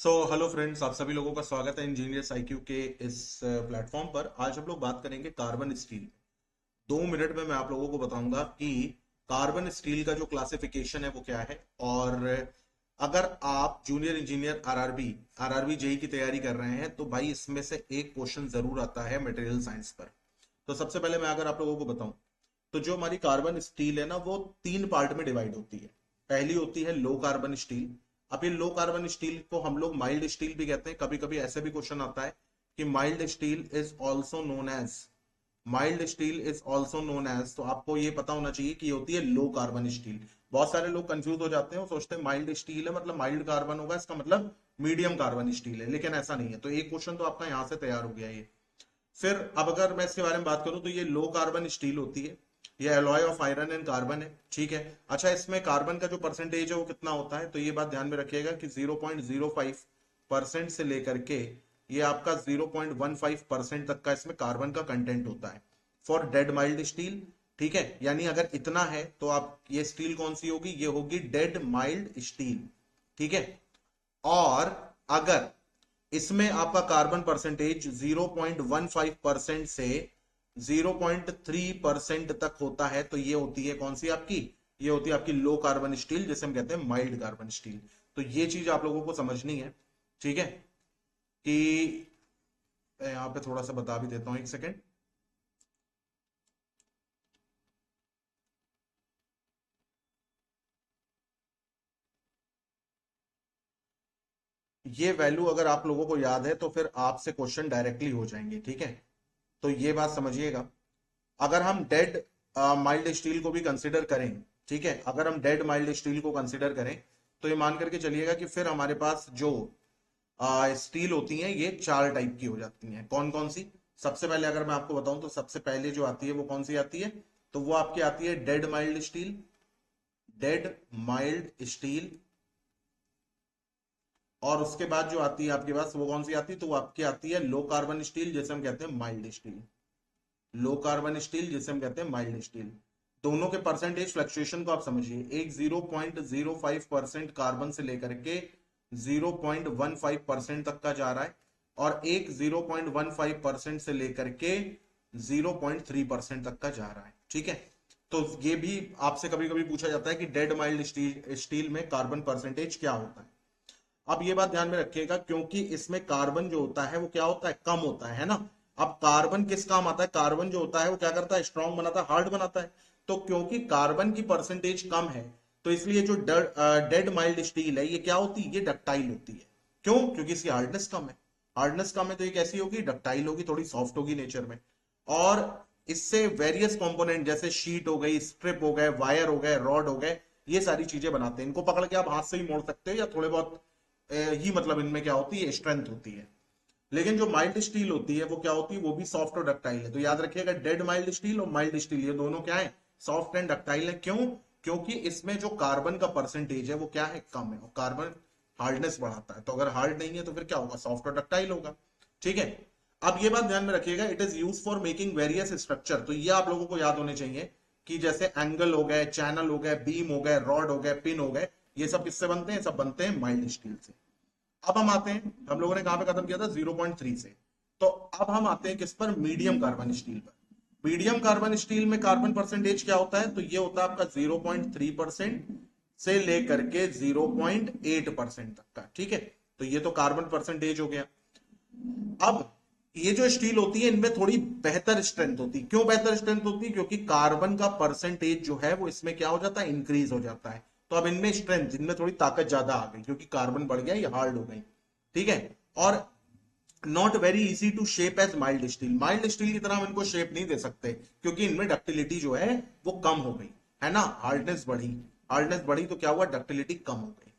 Hello friends, आप सभी लोगों का स्वागत है इंजीनियर्स आईक्यू के इस प्लेटफॉर्म पर। आज हम लोग बात करेंगे कार्बन स्टील। 2 मिनट में मैं आप लोगों को बताऊंगा कि कार्बन स्टील का जो क्लासिफिकेशन है वो क्या है। और अगर आप जूनियर इंजीनियर आरआरबी जेई की तैयारी कर रहे हैं तो भाई इसमें से एक क्वेश्चन जरूर आता है मटेरियल साइंस पर। तो सबसे पहले मैं अगर आप लोगों को बताऊं तो जो हमारी कार्बन स्टील है ना वो 3 पार्ट में डिवाइड होती है। पहली होती है लो कार्बन स्टील। अब ये लो कार्बन स्टील को हम लोग माइल्ड स्टील भी कहते हैं। कभी कभी ऐसे भी क्वेश्चन आता है कि mild steel is also known as, तो आपको ये पता होना चाहिए कि ये होती है लो कार्बन स्टील। बहुत सारे लोग कंफ्यूज हो जाते हैं, वो सोचते हैं माइल्ड स्टील है मतलब माइल्ड कार्बन होगा, इसका मतलब मीडियम कार्बन स्टील है, लेकिन ऐसा नहीं है। तो एक क्वेश्चन तो आपका यहां से तैयार हो गया ये। फिर अब अगर मैं इसके बारे में बात करूं तो ये लो कार्बन स्टील होती है। ये alloy of iron and carbon है, ठीक है। अच्छा, इसमें कार्बन का जो परसेंटेज है वो कितना होता है, तो ये बात ध्यान में रखिएगा कि 0.05% से लेकर के ये आपका 0.15% तक का इसमें कार्बन का कंटेंट होता है फॉर डेड माइल्ड स्टील। ठीक है, यानी अगर इतना है तो आप ये स्टील कौन सी होगी, ये होगी डेड माइल्ड स्टील। ठीक है। और अगर इसमें आपका कार्बन परसेंटेज 0.15% से 0.3% तक होता है तो ये होती है कौन सी आपकी, ये होती है आपकी लो कार्बन स्टील, जिसे हम कहते हैं माइल्ड कार्बन स्टील। तो ये चीज आप लोगों को समझनी है, ठीक है। कि मैं यहां पे थोड़ा सा बता भी देता हूं, एक सेकेंड। ये वैल्यू अगर आप लोगों को याद है तो फिर आपसे क्वेश्चन डायरेक्टली हो जाएंगे, ठीक है। तो ये बात समझिएगा। अगर हम डेड माइल्ड स्टील को भी कंसिडर करें, ठीक है, अगर हम डेड माइल्ड स्टील को कंसिडर करें तो ये मान करके चलिएगा कि फिर हमारे पास जो स्टील होती हैं ये 4 टाइप की हो जाती हैं। कौन कौन सी? सबसे पहले अगर मैं आपको बताऊं तो सबसे पहले जो आती है वो कौन सी आती है, तो वो आपकी आती है dead mild steel. Dead mild steel. और उसके बाद जो आती है आपके पास वो कौन सी आती है, तो वो आपकी आती है लो कार्बन स्टील, जैसे हम कहते हैं mild steel. Low carbon steel जिसे हम कहते हैं माइल्ड स्टील। दोनों के परसेंटेज फ्लक्चुएशन को आप समझिए, एक 0.05% कार्बन से लेकर के 0.15% तक का जा रहा है, और एक 0.15% से लेकर के 0.3% तक का जा रहा है, ठीक है। तो ये भी आपसे कभी कभी पूछा जाता है कि डेड माइल्ड स्टील में कार्बन परसेंटेज क्या होता है। अब ये बात ध्यान में रखिएगा क्योंकि इसमें कार्बन जो होता है वो क्या होता है, कम होता है ना। अब कार्बन किस काम आता है, कार्बन जो होता है वो क्या करता है, स्ट्रांग बनाता है, हार्ड बनाता है। तो क्योंकि कार्बन की परसेंटेज कम है तो इसलिए जो डेड माइल्ड स्टील है ये क्या होती है, ये डक्टाइल होती है। क्यों? क्योंकि इसकी हार्डनेस कम है। हार्डनेस कम है तो ये कैसी होगी, डक्टाइल होगी, थोड़ी सॉफ्ट होगी नेचर में। और इससे वेरियस कंपोनेंट जैसे शीट हो गई, स्ट्रिप हो गए, वायर हो गए, रॉड हो गए, ये सारी चीजें बनाते हैं। इनको पकड़ के आप हाथ से ही मोड़ सकते हो या थोड़े बहुत ही मतलब इनमें क्या होती है, स्ट्रेंथ होती है। लेकिन जो माइल्ड स्टील होती है वो क्या होती है, वो भी सॉफ्ट और डक्टाइल है। तो याद रखिएगा डेड माइल्ड स्टील और माइल्ड स्टील ये दोनों क्या है, सॉफ्ट एंड डक्टाइल है। क्यों? क्योंकि इसमें जो कार्बन का परसेंटेज है वो क्या है, कम है, और कार्बन हार्डनेस बढ़ाता है। तो अगर हार्ड नहीं है तो फिर क्या होगा, सॉफ्ट और डक्टाइल होगा, ठीक है। अब ये बात ध्यान में रखिएगा, it is use for making various structure. तो ये आप लोगों को याद होने चाहिए कि जैसे एंगल हो गए, चैनल हो गए, बीम हो गए, रॉड हो गए, पिन हो गए, ये सब किससे बनते हैं, सब बनते हैं माइल्ड स्टील से। अब हम आते हैं, हम लोगों ने कहां पे खत्म किया था, 0.3 से। तो अब हम आते हैं किस पर, मीडियम कार्बन स्टील पर। मीडियम कार्बन स्टील में कार्बन परसेंटेज क्या होता है, तो ये होता है आपका 0.3% से लेकर के 0.8% तक का, ठीक है। तो ये तो कार्बन परसेंटेज हो गया। अब ये जो स्टील होती है इनमें थोड़ी बेहतर स्ट्रेंथ होती है। क्यों बेहतर स्ट्रेंथ होती है, क्योंकि कार्बन का परसेंटेज जो है वो इसमें क्या हो जाता है, इंक्रीज हो जाता है। तो अब इनमें स्ट्रेंथ, इनमें थोड़ी ताकत ज्यादा आ गई क्योंकि कार्बन बढ़ गया, ये हार्ड हो गई, ठीक है। और not very easy to shape as mild steel. Mild steel की तरह हम इनको शेप नहीं दे सकते क्योंकि इनमें डक्टिलिटी जो है वो कम हो गई है ना, हार्डनेस बढ़ी। हार्डनेस बढ़ी तो क्या हुआ, डक्टिलिटी कम हो गई।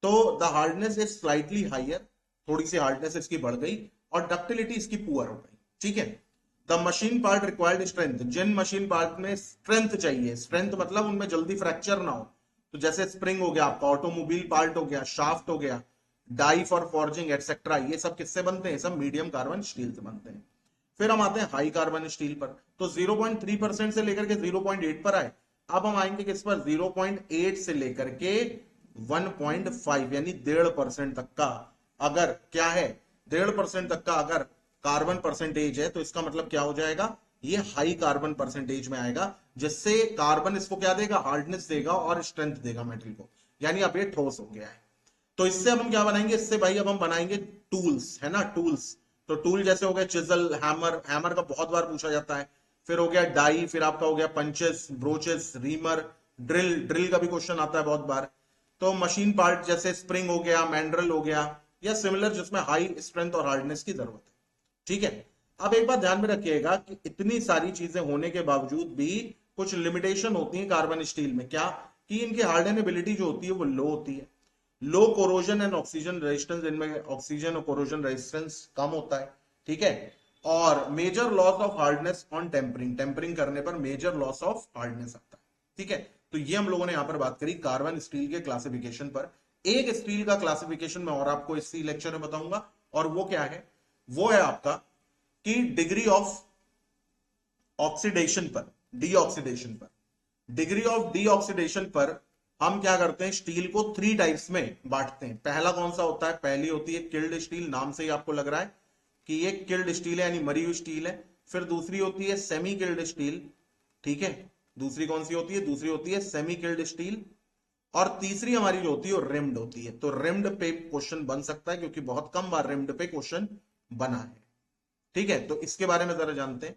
तो the hardness is slightly higher, थोड़ी सी हार्डनेस इसकी बढ़ गई, और डक्टिलिटी इसकी पुअर हो गई, ठीक है। The machine part required strength, जिन मशीन पार्ट में स्ट्रेंथ चाहिए, स्ट्रेंथ मतलब उनमें जल्दी फ्रैक्चर ना हो, तो जैसे स्प्रिंग हो गया आपका, ऑटोमोबाइल पार्ट हो गया, शाफ्ट हो गया, डाई फॉर फॉर्जिंग एटसेट्रा, ये सब किससे बनते हैं, सब मीडियम कार्बन स्टील से बनते हैं। फिर हम आते हैं हाई कार्बन स्टील पर। तो 0.3% से लेकर के 0.8 पर आए। अब हम आएंगे किस पर, 0.8 से लेकर के 1.5 यानी 1.5% तक का अगर क्या है 1.5% तक का अगर कार्बन परसेंटेज है तो इसका मतलब क्या हो जाएगा, ये हाई कार्बन परसेंटेज में आएगा, जिससे कार्बन इसको क्या देगा, हार्डनेस देगा और स्ट्रेंथ देगा मेटल को, यानी अब ये ठोस हो गया है। तो इससे अब हम क्या बनाएंगे, इससे भाई अब हम बनाएंगे टूल्स, है ना, टूल्स। तो टूल जैसे हो गए चिजल, हैमर, हैमर का बहुत बार पूछा जाता है, फिर हो गया डाई, फिर आपका हो गया punches, brooches, reamer, drill, drill का भी क्वेश्चन आता है बहुत बार। तो मशीन पार्ट जैसे स्प्रिंग हो गया, मैंड्रल हो गया, या सिमिलर जिसमें हाई स्ट्रेंथ और हार्डनेस की जरूरत है। ठीक है। अब एक बात ध्यान में रखिएगा कि इतनी सारी चीजें होने के बावजूद भी कुछ लिमिटेशन होती है कार्बन स्टील में, क्या कि इनकी हार्डनेबिलिटी जो होती है वो लो होती है, low corrosion and oxygen resistance, इनमें ऑक्सीजन और कोरोजन रेजिस्टेंस कम होता है। ठीक है। और major loss of hardness on tempering, tempering करने पर मेजर लॉस ऑफ हार्डनेस आता है। ठीक है। तो ये हम लोगों ने यहां पर बात करी कार्बन स्टील के क्लासिफिकेशन पर। एक स्टील का क्लासिफिकेशन मैं और आपको इसी लेक्चर में बताऊंगा, और वो क्या है, वो है आपका कि डिग्री ऑफ ऑक्सीडेशन पर, डीऑक्सीडेशन पर, डिग्री ऑफ डीऑक्सीडेशन पर हम क्या करते हैं, स्टील को 3 टाइप्स में बांटते हैं। पहला कौन सा होता है, पहली होती है किल्ड स्टील, नाम से ही आपको लग रहा है कि ये किल्ड स्टील है, यानी मरी हुई स्टील है। फिर दूसरी होती है सेमी किल्ड स्टील। ठीक है। दूसरी कौन सी होती है, दूसरी होती है सेमी किल्ड स्टील। और तीसरी हमारी जो होती है वो रिम्ड होती है। तो रिम्ड पे क्वेश्चन बन सकता है, क्योंकि बहुत कम बार रिम्ड पे क्वेश्चन बना है। ठीक है। तो इसके बारे में जरा जानते हैं।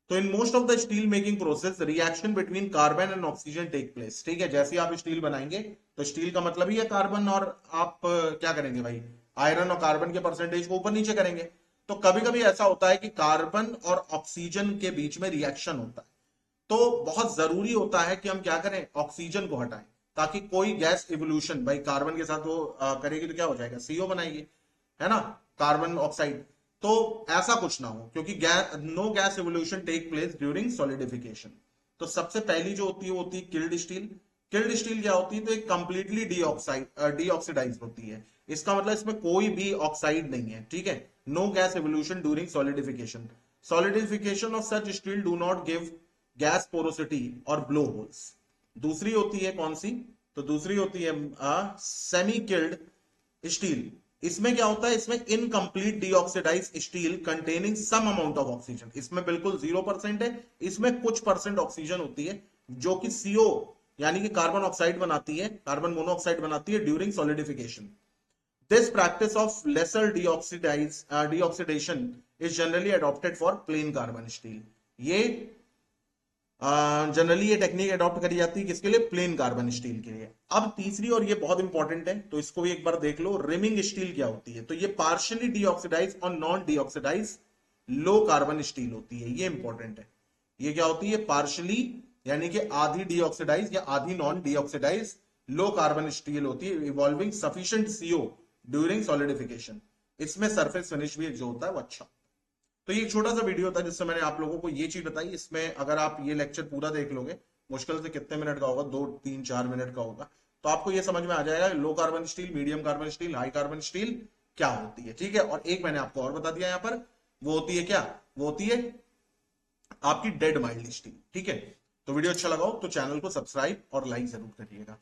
तो in most of the steel making process reaction between carbon and oxygen take place. ठीक है। जैसे आप स्टील बनाएंगे तो स्टील का मतलब ही है कार्बन, और आप क्या करेंगे भाई, आयरन और कार्बन के परसेंटेज को ऊपर नीचे करेंगे। तो कभी कभी ऐसा होता है कि कार्बन और ऑक्सीजन के बीच में रिएक्शन होता है, तो बहुत जरूरी होता है कि हम क्या करें, ऑक्सीजन को हटाएं, ताकि कोई गैस इवोल्यूशन, भाई कार्बन के साथ वो करेगी तो क्या हो जाएगा, सीओ बनाएगी, है ना, कार्बन ऑक्साइड। तो ऐसा कुछ ना हो, क्योंकि no gas evolution take place during solidification. तो सबसे पहली जो होती है वो होती है किल्ड स्टील। किल्ड स्टील क्या होती है, तो एक कंप्लीटली डीऑक्सीडाइज होती है। इसका मतलब इसमें कोई भी ऑक्साइड नहीं है। ठीक है। No gas evolution during solidification, solidification of such steel do not give gas porosity और ब्लो होल्स। दूसरी होती है कौन सी, तो दूसरी होती है सेमी किल्ड स्टील। इसमें क्या होता है, इसमें incomplete deoxidize steel containing some amount of oxygen, इसमें बिल्कुल 0% है, इसमें कुछ परसेंट ऑक्सीजन होती है, जो कि सीओ यानी कि कार्बन ऑक्साइड बनाती है, कार्बन मोनोऑक्साइड बनाती है during solidification. This practice of lesser deoxidation is generally adopted for plain carbon steel. ये जनरली ये टेक्निक अडॉप्ट करी जाती है किसके लिए, प्लेन कार्बन स्टील के लिए। अब तीसरी, और ये बहुत इंपॉर्टेंट है, तो इसको भी एक बार देख लो, रिमिंग स्टील क्या होती है, तो ये पार्शियली डीऑक्सीडाइज और non deoxidise low carbon steel होती है। ये इंपॉर्टेंट है। ये क्या होती है, पार्शियली यानी कि आधी डीऑक्सीडाइज या आधी non deoxidise low carbon steel होती है, evolving sufficient CO during solidification. इसमें सरफेस फिनिश भी जो होता है वो अच्छा। तो ये एक छोटा सा वीडियो था जिससे मैंने आप लोगों को ये चीज बताई। इसमें अगर आप ये लेक्चर पूरा देख लोगे, मुश्किल से कितने मिनट का होगा, 2 3 4 मिनट का होगा, तो आपको ये समझ में आ जाएगा low carbon steel, medium carbon steel, high carbon steel क्या होती है। ठीक है। और एक मैंने आपको और बता दिया यहाँ पर, वो होती है क्या, वो होती है आपकी डेड माइल्ड स्टील। ठीक है। तो वीडियो अच्छा लगा हो तो चैनल को सब्सक्राइब और लाइक जरूर करिएगा।